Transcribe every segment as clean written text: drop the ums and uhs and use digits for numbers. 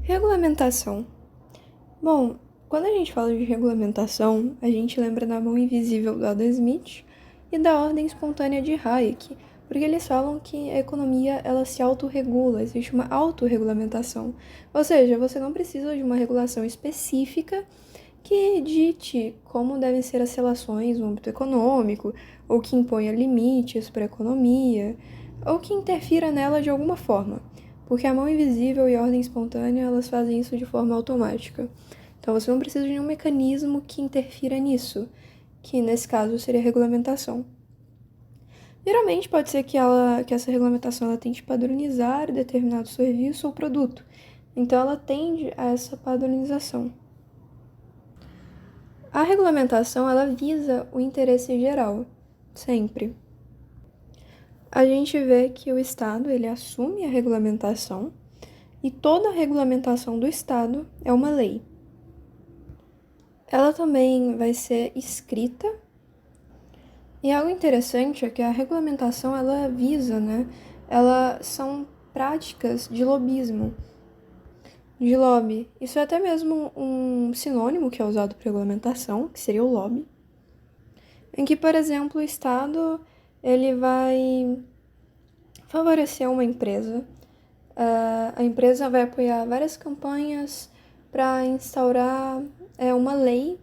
Regulamentação. Bom, quando a gente fala de regulamentação, a gente lembra da mão invisível do Adam Smith e da ordem espontânea de Hayek, porque eles falam que a economia ela se autorregula, existe uma autorregulamentação. Ou seja, você não precisa de uma regulação específica que dite como devem ser as relações no âmbito econômico, ou que imponha limites para a economia, ou que interfira nela de alguma forma, porque a mão invisível e a ordem espontânea elas fazem isso de forma automática. Então você não precisa de nenhum mecanismo que interfira nisso, que nesse caso seria a regulamentação. Geralmente pode ser que essa regulamentação ela tente padronizar determinado serviço ou produto, então ela tende a essa padronização. A regulamentação ela visa o interesse geral, sempre. A gente vê que o Estado ele assume a regulamentação e toda a regulamentação do Estado é uma lei. Ela também vai ser escrita e algo interessante é que a regulamentação ela visa, Elas são práticas de lobismo, de lobby. Isso é até mesmo um sinônimo que é usado para regulamentação, que seria o lobby, em que, por exemplo, o Estado ele vai favorecer uma empresa. A empresa vai apoiar várias campanhas para instaurar uma lei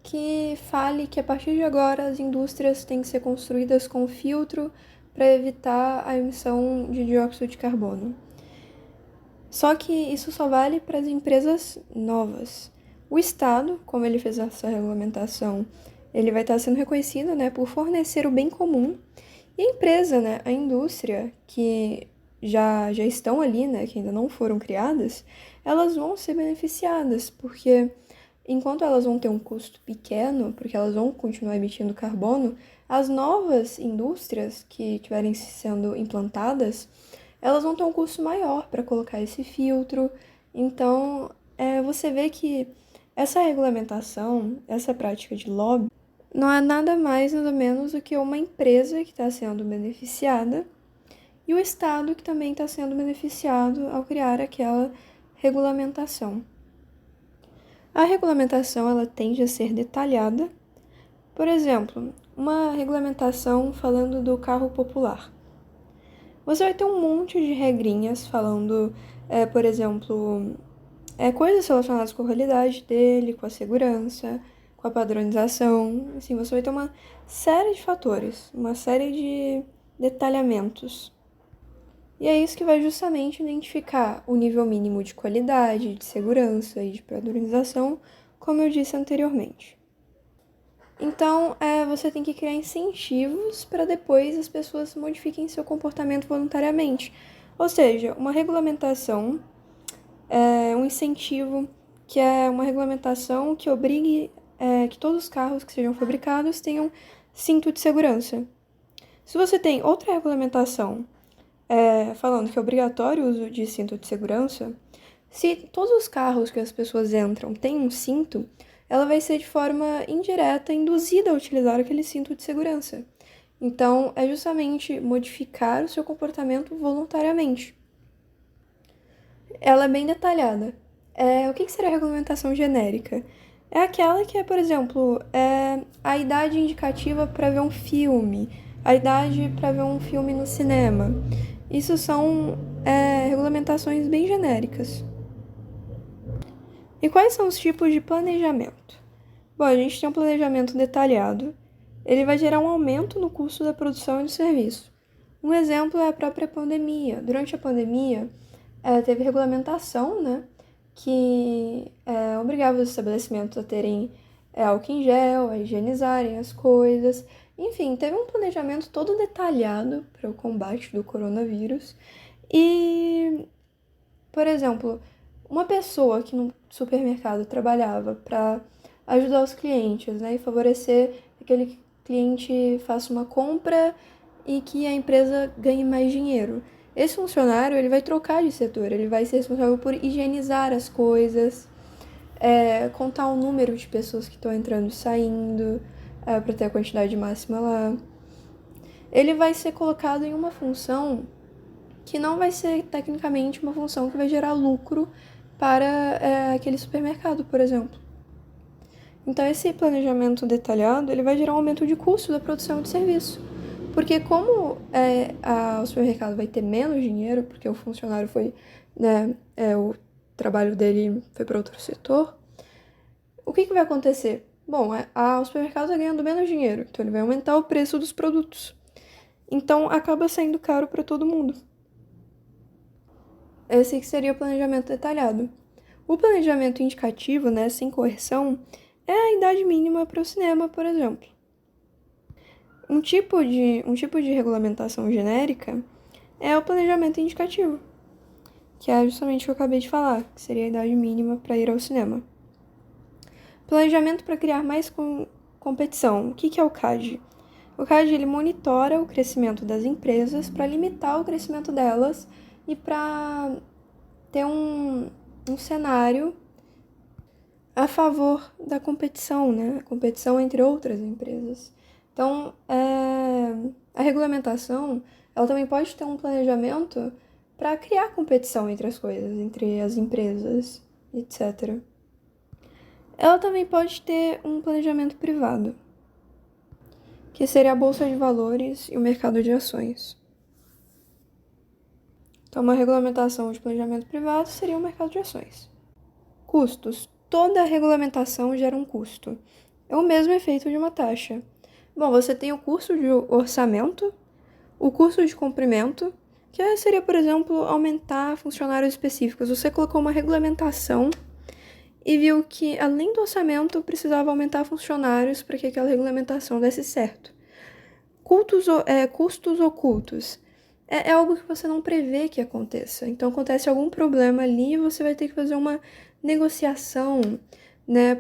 que fale que a partir de agora as indústrias têm que ser construídas com filtro para evitar a emissão de dióxido de carbono. Só que isso só vale para as empresas novas. O Estado, como ele fez essa regulamentação, ele vai estar sendo reconhecido, por fornecer o bem comum. E a empresa, a indústria, que já estão ali, que ainda não foram criadas, elas vão ser beneficiadas, porque enquanto elas vão ter um custo pequeno, porque elas vão continuar emitindo carbono, as novas indústrias que estiverem sendo implantadas, elas vão ter um custo maior para colocar esse filtro. Então, você vê que essa regulamentação, essa prática de lobby, não é nada mais, nada menos do que uma empresa que está sendo beneficiada e o Estado que também está sendo beneficiado ao criar aquela regulamentação. A regulamentação ela tende a ser detalhada. Por exemplo, uma regulamentação falando do carro popular. Você vai ter um monte de regrinhas falando, por exemplo, coisas relacionadas com a qualidade dele, com a segurança, com a padronização. Assim, você vai ter uma série de fatores, uma série de detalhamentos. E é isso que vai justamente identificar o nível mínimo de qualidade, de segurança e de padronização, como eu disse anteriormente. Então, você tem que criar incentivos para depois as pessoas modifiquem seu comportamento voluntariamente. Ou seja, uma regulamentação um incentivo que é uma regulamentação que obrigue que todos os carros que sejam fabricados tenham cinto de segurança. Se você tem outra regulamentação falando que é obrigatório o uso de cinto de segurança, se todos os carros que as pessoas entram têm um cinto, ela vai ser de forma indireta induzida a utilizar aquele cinto de segurança. Então, é justamente modificar o seu comportamento voluntariamente. Ela é bem detalhada. O que seria a regulamentação genérica? É aquela que é, por exemplo, a idade indicativa para ver um filme, a idade para ver um filme no cinema. Isso são regulamentações bem genéricas. E quais são os tipos de planejamento? Bom, a gente tem um planejamento detalhado. Ele vai gerar um aumento no custo da produção e do serviço. Um exemplo é a própria pandemia. Durante a pandemia, teve regulamentação, que obrigava os estabelecimentos a terem álcool em gel, a higienizarem as coisas. Enfim, teve um planejamento todo detalhado para o combate do coronavírus. E, por exemplo, uma pessoa que no supermercado trabalhava para ajudar os clientes, e favorecer que aquele cliente faça uma compra e que a empresa ganhe mais dinheiro. Esse funcionário ele vai trocar de setor, ele vai ser responsável por higienizar as coisas, contar o número de pessoas que estão entrando e saindo, para ter a quantidade máxima lá. Ele vai ser colocado em uma função que não vai ser tecnicamente uma função que vai gerar lucro para aquele supermercado, por exemplo. Então, esse planejamento detalhado ele vai gerar um aumento de custo da produção de serviço. Porque como o supermercado vai ter menos dinheiro, porque o funcionário foi, o trabalho dele foi para outro setor, o que vai acontecer? Bom, o supermercado está ganhando menos dinheiro, então ele vai aumentar o preço dos produtos. Então, acaba saindo caro para todo mundo. Esse que seria o planejamento detalhado. O planejamento indicativo, sem coerção, é a idade mínima para o cinema, por exemplo. Um tipo de regulamentação genérica é o planejamento indicativo, que é justamente o que eu acabei de falar, que seria a idade mínima para ir ao cinema. Planejamento para criar mais competição. O que é o CAD? O CAD ele monitora o crescimento das empresas para limitar o crescimento delas e para ter um cenário a favor da competição, A competição entre outras empresas. Então, a regulamentação, ela também pode ter um planejamento para criar competição entre as coisas, entre as empresas, etc. Ela também pode ter um planejamento privado, que seria a bolsa de valores e o mercado de ações. Então, uma regulamentação de planejamento privado seria o mercado de ações. Custos. Toda regulamentação gera um custo. É o mesmo efeito de uma taxa. Bom, você tem o custo de orçamento, o custo de cumprimento, que seria, por exemplo, aumentar funcionários específicos. Você colocou uma regulamentação e viu que, além do orçamento, precisava aumentar funcionários para que aquela regulamentação desse certo. Custos ocultos. É algo que você não prevê que aconteça. Então, acontece algum problema ali e você vai ter que fazer uma negociação,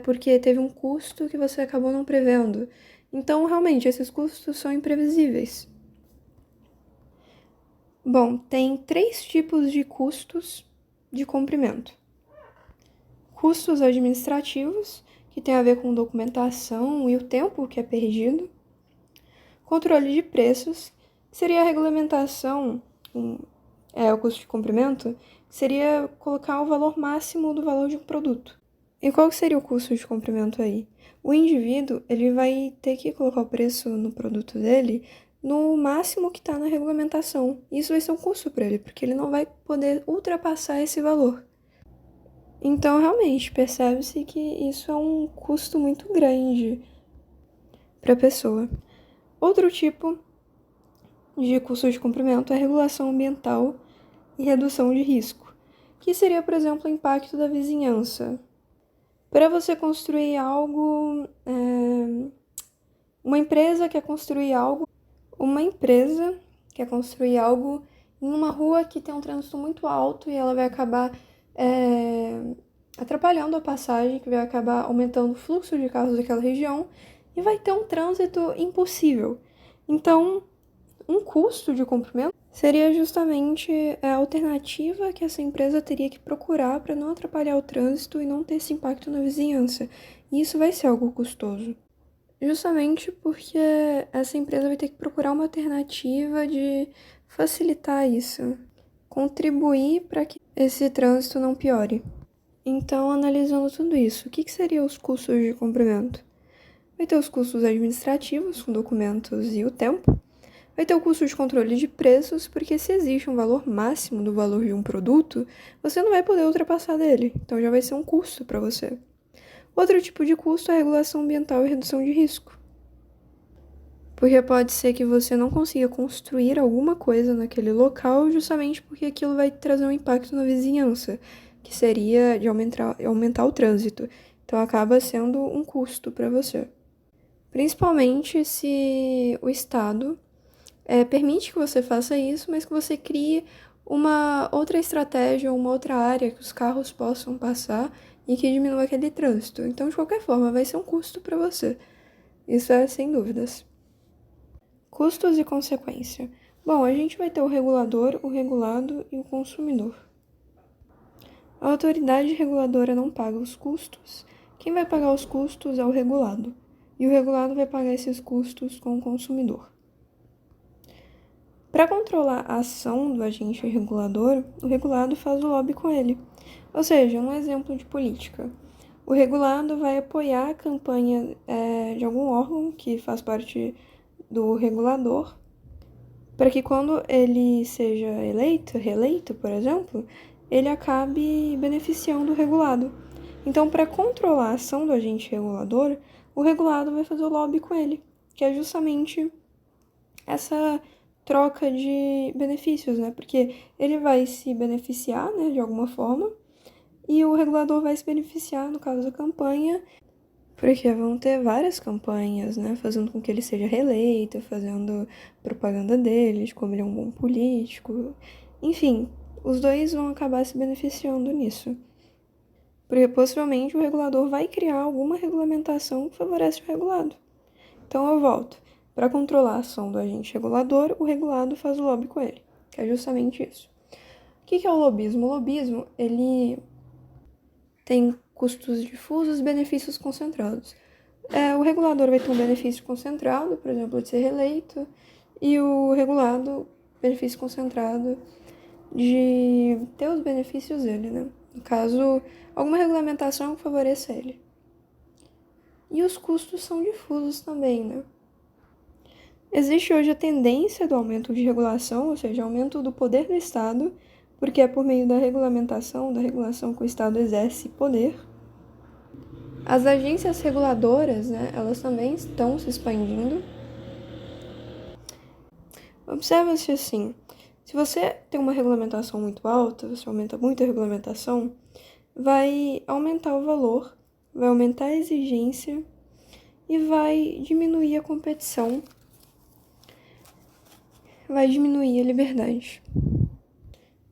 porque teve um custo que você acabou não prevendo. Então, realmente, esses custos são imprevisíveis. Bom, tem 3 tipos de custos de cumprimento. Custos administrativos, que tem a ver com documentação e o tempo que é perdido. Controle de preços, que seria a regulamentação, o custo de cumprimento, seria colocar o valor máximo do valor de um produto. E qual seria o custo de cumprimento aí? O indivíduo ele vai ter que colocar o preço no produto dele no máximo que está na regulamentação. Isso vai ser um custo para ele, porque ele não vai poder ultrapassar esse valor. Então, realmente, percebe-se que isso é um custo muito grande para a pessoa. Outro tipo de custo de cumprimento é regulação ambiental e redução de risco, que seria, por exemplo, o impacto da vizinhança. Para você construir algo, uma empresa quer construir algo em uma rua que tem um trânsito muito alto e ela vai acabar atrapalhando a passagem, que vai acabar aumentando o fluxo de carros daquela região e vai ter um trânsito impossível. Então, um custo de cumprimento seria justamente a alternativa que essa empresa teria que procurar para não atrapalhar o trânsito e não ter esse impacto na vizinhança. E isso vai ser algo custoso. Justamente porque essa empresa vai ter que procurar uma alternativa de facilitar isso, contribuir para que esse trânsito não piore. Então, analisando tudo isso, o que seriam os custos de cumprimento? Vai ter os custos administrativos, com documentos e o tempo. Vai ter o custo de controle de preços, porque se existe um valor máximo do valor de um produto, você não vai poder ultrapassar dele, então já vai ser um custo para você. Outro tipo de custo é a regulação ambiental e redução de risco. Porque pode ser que você não consiga construir alguma coisa naquele local justamente porque aquilo vai trazer um impacto na vizinhança, que seria de aumentar o trânsito. Então acaba sendo um custo para você. Principalmente se o Estado permite que você faça isso, mas que você crie uma outra estratégia, uma outra área que os carros possam passar e que diminua aquele trânsito. Então, de qualquer forma, vai ser um custo para você. Isso é sem dúvidas. Custos e consequência. Bom, a gente vai ter o regulador, o regulado e o consumidor. A autoridade reguladora não paga os custos. Quem vai pagar os custos é o regulado. E o regulado vai pagar esses custos com o consumidor. Para controlar a ação do agente regulador, o regulado faz o lobby com ele. Ou seja, um exemplo de política. O regulado vai apoiar a campanha de algum órgão que faz parte do regulador, para que quando ele seja reeleito, por exemplo, ele acabe beneficiando o regulado. Então, para controlar a ação do agente regulador, o regulado vai fazer o lobby com ele, que é justamente essa troca de benefícios, né? Porque ele vai se beneficiar, né, de alguma forma, e o regulador vai se beneficiar, no caso da campanha, porque vão ter várias campanhas, né? Fazendo com que ele seja reeleito, fazendo propaganda dele, de como ele é um bom político. Enfim, os dois vão acabar se beneficiando nisso. Porque possivelmente o regulador vai criar alguma regulamentação que favorece o regulado. Então eu volto. Para controlar a ação do agente regulador, o regulado faz o lobby com ele, que é justamente isso. O que é o lobismo? O lobismo, ele tem custos difusos e benefícios concentrados. O regulador vai ter um benefício concentrado, por exemplo, de ser reeleito, e o regulado, benefício concentrado de ter os benefícios dele, né? No caso, alguma regulamentação que favoreça ele. E os custos são difusos também, né? Existe hoje a tendência do aumento de regulação, ou seja, aumento do poder do Estado, porque é por meio da regulação que o Estado exerce poder. As agências reguladoras, né, elas também estão se expandindo. Observa-se assim, se você tem uma regulamentação muito alta, você aumenta muito a regulamentação, vai aumentar o valor, vai aumentar a exigência e vai diminuir a competição, vai diminuir a liberdade.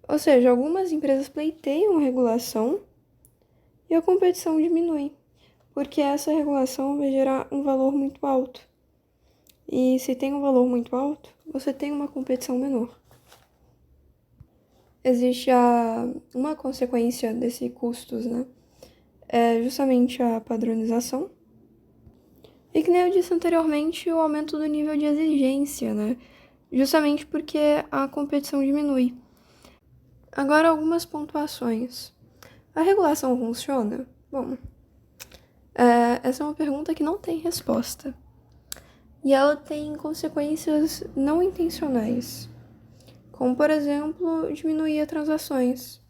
Ou seja, algumas empresas pleiteiam a regulação e a competição diminui, porque essa regulação vai gerar um valor muito alto. E se tem um valor muito alto, você tem uma competição menor. Existe uma consequência desses custos, né? É justamente a padronização. E que nem eu disse anteriormente, o aumento do nível de exigência, né? Justamente porque a competição diminui. Agora, algumas pontuações. A regulação funciona? Bom, essa é uma pergunta que não tem resposta. E ela tem consequências não intencionais, como, por exemplo, diminuir as transações,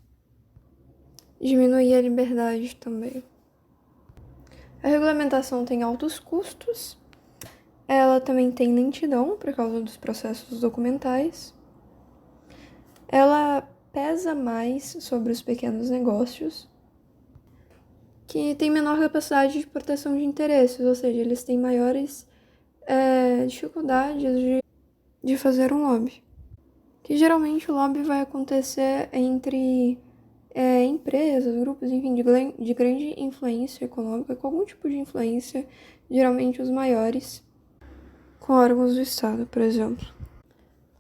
diminuir a liberdade também. A regulamentação tem altos custos, ela também tem lentidão por causa dos processos documentais, ela pesa mais sobre os pequenos negócios, que têm menor capacidade de proteção de interesses, ou seja, eles têm maiores dificuldades de fazer um lobby. Que geralmente o lobby vai acontecer entre empresas, grupos, enfim, de grande influência econômica, com algum tipo de influência, geralmente os maiores, com órgãos do Estado, por exemplo.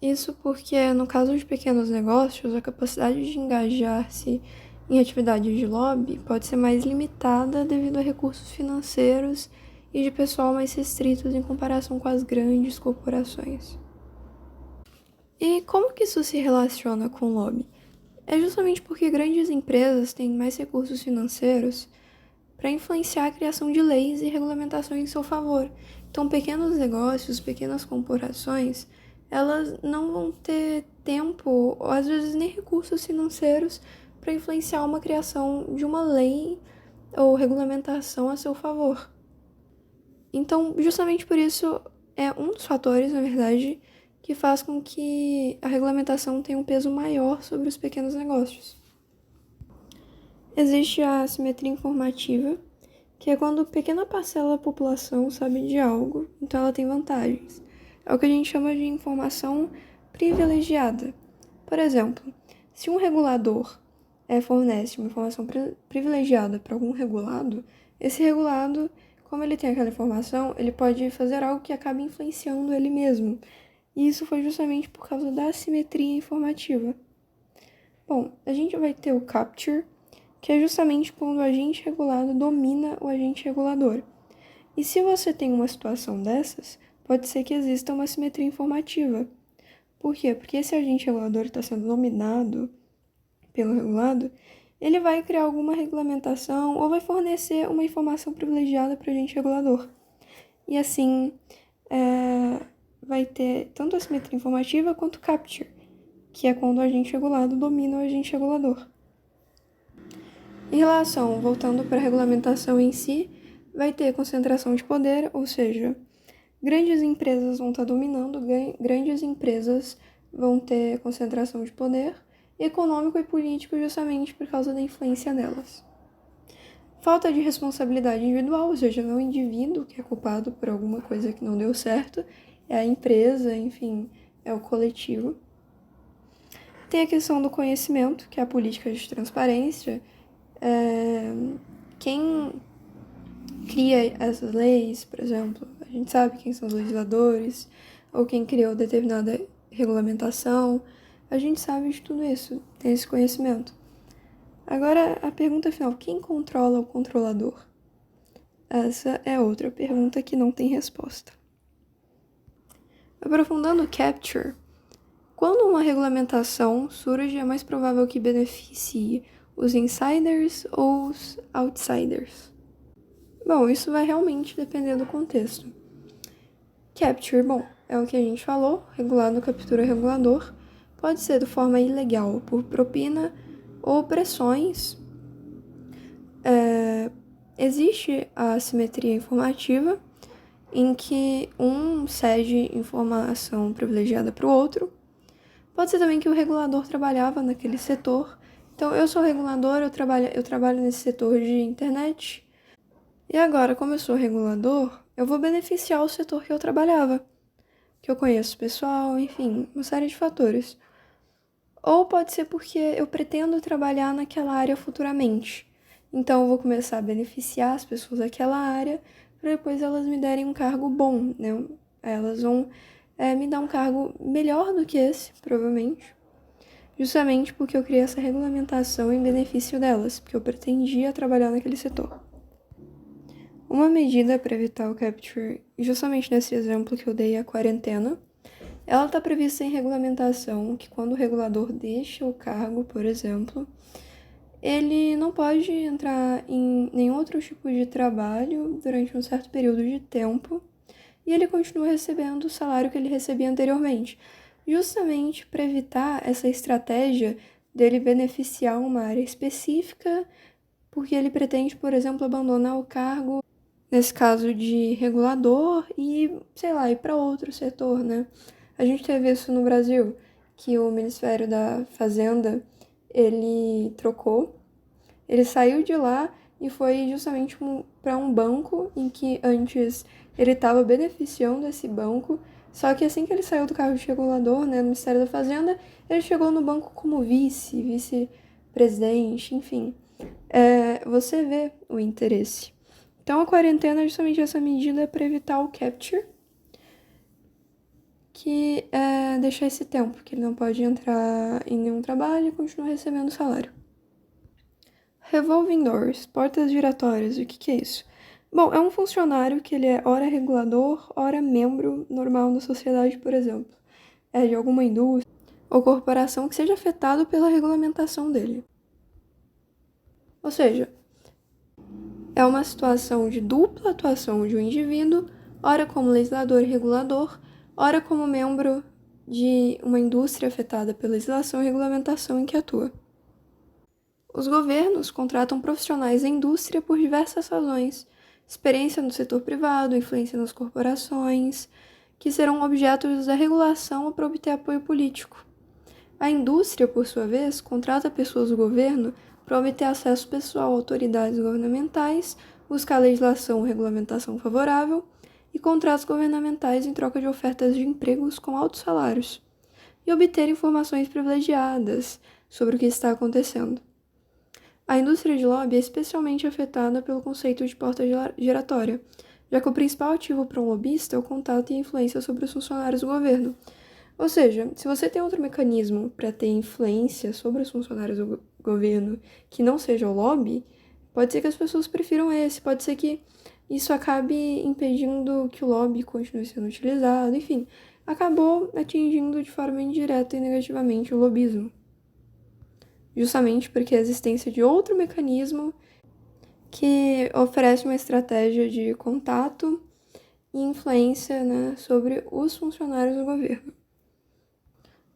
Isso porque, no caso de pequenos negócios, a capacidade de engajar-se em atividades de lobby pode ser mais limitada devido a recursos financeiros e de pessoal mais restritos em comparação com as grandes corporações. E como que isso se relaciona com o lobby? É justamente porque grandes empresas têm mais recursos financeiros para influenciar a criação de leis e regulamentações em seu favor. Então, pequenos negócios, pequenas corporações, elas não vão ter tempo, ou às vezes nem recursos financeiros, para influenciar uma criação de uma lei ou regulamentação a seu favor. Então, justamente por isso, é um dos fatores, na verdade, que faz com que a regulamentação tenha um peso maior sobre os pequenos negócios. Existe a assimetria informativa, que é quando pequena parcela da população sabe de algo, então ela tem vantagens. É o que a gente chama de informação privilegiada. Por exemplo, se um regulador fornece uma informação privilegiada para algum regulado, esse regulado, como ele tem aquela informação, ele pode fazer algo que acabe influenciando ele mesmo. E isso foi justamente por causa da assimetria informativa. Bom, a gente vai ter o capture, que é justamente quando o agente regulado domina o agente regulador. E se você tem uma situação dessas, pode ser que exista uma assimetria informativa. Por quê? Porque esse agente regulador está sendo dominado pelo regulado, ele vai criar alguma regulamentação ou vai fornecer uma informação privilegiada para o agente regulador. E assim, vai ter tanto a simetria informativa quanto o capture, que é quando o agente regulado domina o agente regulador. Em relação, voltando para a regulamentação em si, vai ter concentração de poder, ou seja, grandes empresas vão estar dominando, grandes empresas vão ter concentração de poder econômico e político justamente por causa da influência nelas. Falta de responsabilidade individual, ou seja, não é o indivíduo que é culpado por alguma coisa que não deu certo, é a empresa, enfim, é o coletivo. Tem a questão do conhecimento, que é a política de transparência. Quem cria essas leis, por exemplo, a gente sabe quem são os legisladores, ou quem criou determinada regulamentação, a gente sabe de tudo isso, tem esse conhecimento. Agora, a pergunta final, quem controla o controlador? Essa é outra pergunta que não tem resposta. Aprofundando o capture, quando uma regulamentação surge, é mais provável que beneficie os insiders ou os outsiders? Bom, isso vai realmente depender do contexto. Capture, bom, é o que a gente falou, regulado captura regulador, pode ser de forma ilegal, por propina ou pressões. Existe a assimetria informativa, em que um cede informação privilegiada para o outro. Pode ser também que o regulador trabalhava naquele setor. Então, eu sou regulador, eu trabalho nesse setor de internet. E agora, como eu sou regulador, eu vou beneficiar o setor que eu trabalhava, que eu conheço o pessoal, enfim, uma série de fatores. Ou pode ser porque eu pretendo trabalhar naquela área futuramente. Então, eu vou começar a beneficiar as pessoas daquela área para depois elas me derem um cargo bom, né? Elas vão me dar um cargo melhor do que esse, provavelmente. Justamente porque eu criei essa regulamentação em benefício delas, porque eu pretendia trabalhar naquele setor. Uma medida para evitar o capture, justamente nesse exemplo que eu dei, a quarentena, ela está prevista em regulamentação que quando o regulador deixa o cargo, por exemplo, ele não pode entrar em nenhum outro tipo de trabalho durante um certo período de tempo e ele continua recebendo o salário que ele recebia anteriormente, justamente para evitar essa estratégia dele beneficiar uma área específica, porque ele pretende, por exemplo, abandonar o cargo, nesse caso de regulador, e, sei lá, ir para outro setor, né? A gente teve isso no Brasil, que o Ministério da Fazenda, ele trocou, ele saiu de lá e foi justamente para um banco em que antes ele estava beneficiando esse banco, só que assim que ele saiu do cargo de regulador, né, no Ministério da Fazenda, ele chegou no banco como vice-presidente, enfim. Você vê o interesse. Então a quarentena é justamente essa medida para evitar o capture, que é deixar esse tempo, que ele não pode entrar em nenhum trabalho e continuar recebendo salário. Revolving doors, portas giratórias, o que é isso? Bom, é um funcionário que ele é ora regulador, ora membro normal da sociedade, por exemplo. É de alguma indústria ou corporação que seja afetado pela regulamentação dele. Ou seja, é uma situação de dupla atuação de um indivíduo, ora como legislador e regulador, ora como membro de uma indústria afetada pela legislação e regulamentação em que atua. Os governos contratam profissionais da indústria por diversas razões, experiência no setor privado, influência nas corporações, que serão objetos da regulação para obter apoio político. A indústria, por sua vez, contrata pessoas do governo para obter acesso pessoal a autoridades governamentais, buscar legislação ou regulamentação favorável e contratos governamentais em troca de ofertas de empregos com altos salários, e obter informações privilegiadas sobre o que está acontecendo. A indústria de lobby é especialmente afetada pelo conceito de porta giratória, já que o principal ativo para um lobista é o contato e a influência sobre os funcionários do governo. Ou seja, se você tem outro mecanismo para ter influência sobre os funcionários do governo que não seja o lobby, pode ser que as pessoas prefiram esse, pode ser que isso acabe impedindo que o lobby continue sendo utilizado, enfim, acabou atingindo de forma indireta e negativamente o lobismo. justamente porque a existência de outro mecanismo que oferece uma estratégia de contato e influência, né, sobre os funcionários do governo.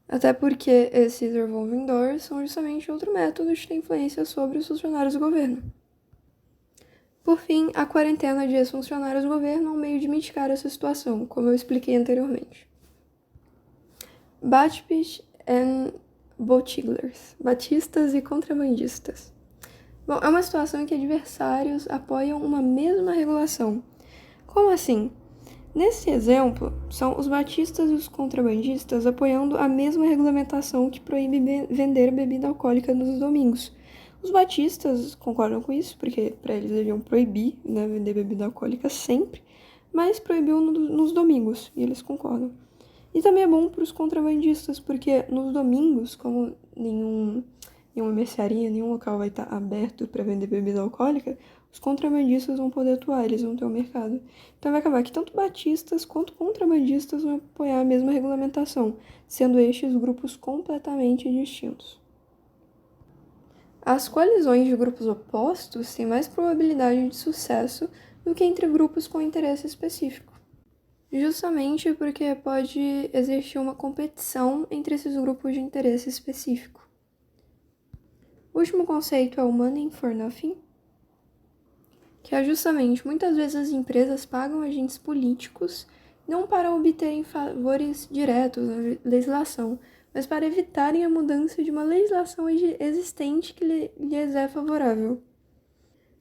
Até porque esses revolving doors são justamente outro método de ter influência sobre os funcionários do governo. Por fim, a quarentena de ex-funcionários do governo é um meio de mitigar essa situação, como eu expliquei anteriormente. Batpish and bootleggers, batistas e contrabandistas. Bom, é uma situação em que adversários apoiam uma mesma regulação. Como assim? Nesse exemplo, são os batistas e os contrabandistas apoiando a mesma regulamentação que proíbe vender bebida alcoólica nos domingos. Os batistas concordam com isso, porque para eles deviam proibir, né, vender bebida alcoólica sempre, mas proibiu nos domingos, e eles concordam. E também é bom para os contrabandistas, porque nos domingos, como nenhuma mercearia, nenhum local vai estar aberto para vender bebida alcoólica, os contrabandistas vão poder atuar, eles vão ter um mercado. Então vai acabar que tanto batistas quanto contrabandistas vão apoiar a mesma regulamentação, sendo estes grupos completamente distintos. As coalizões de grupos opostos têm mais probabilidade de sucesso do que entre grupos com interesse específico. Justamente porque pode existir uma competição entre esses grupos de interesse específico. O último conceito é o money for nothing, que é justamente, muitas vezes as empresas pagam agentes políticos não para obterem favores diretos na legislação, mas para evitarem a mudança de uma legislação existente que lhes é favorável.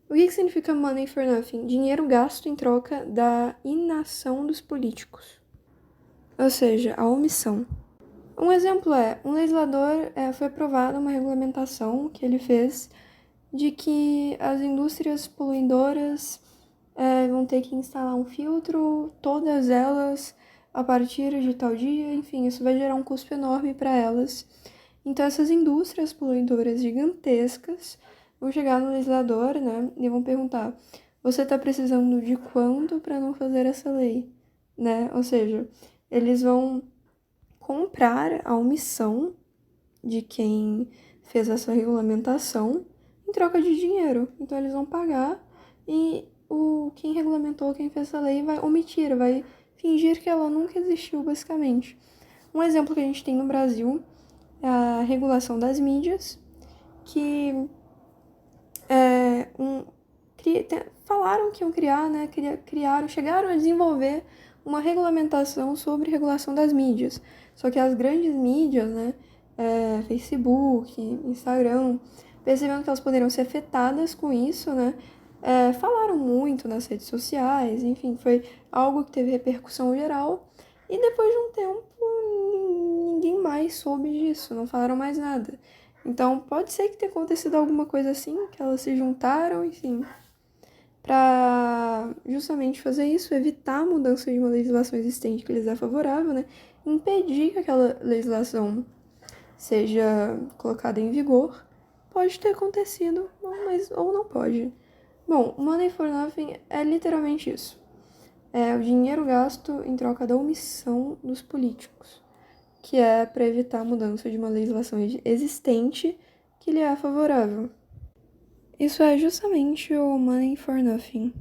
O que significa money for nothing? Dinheiro gasto em troca da inação dos políticos, ou seja, a omissão. Um exemplo é, um legislador foi aprovada uma regulamentação que ele fez de que as indústrias poluidoras vão ter que instalar um filtro, todas elas, a partir de tal dia, enfim, isso vai gerar um custo enorme para elas. Então, essas indústrias poluidoras gigantescas vão chegar no legislador, né, e vão perguntar: você está precisando de quanto para não fazer essa lei, né? Ou seja, eles vão comprar a omissão de quem fez essa regulamentação em troca de dinheiro. Então, eles vão pagar e quem regulamentou, quem fez essa lei, vai omitir, vai fingir que ela nunca existiu, basicamente. Um exemplo que a gente tem no Brasil é a regulação das mídias, que falaram que iam criar, né, chegaram a desenvolver uma regulamentação sobre regulação das mídias. Só que as grandes mídias, né, Facebook, Instagram, percebendo que elas poderiam ser afetadas com isso, né, falaram muito nas redes sociais, enfim, foi algo que teve repercussão geral, e depois de um tempo ninguém mais soube disso, não falaram mais nada. Então pode ser que tenha acontecido alguma coisa assim, que elas se juntaram, enfim, para justamente fazer isso, evitar a mudança de uma legislação existente que lhes é favorável, né, impedir que aquela legislação seja colocada em vigor. Pode ter acontecido, mas ou não pode. Bom, money for nothing é literalmente isso. É o dinheiro gasto em troca da omissão dos políticos, que é para evitar a mudança de uma legislação existente que lhe é favorável. Isso é justamente o money for nothing.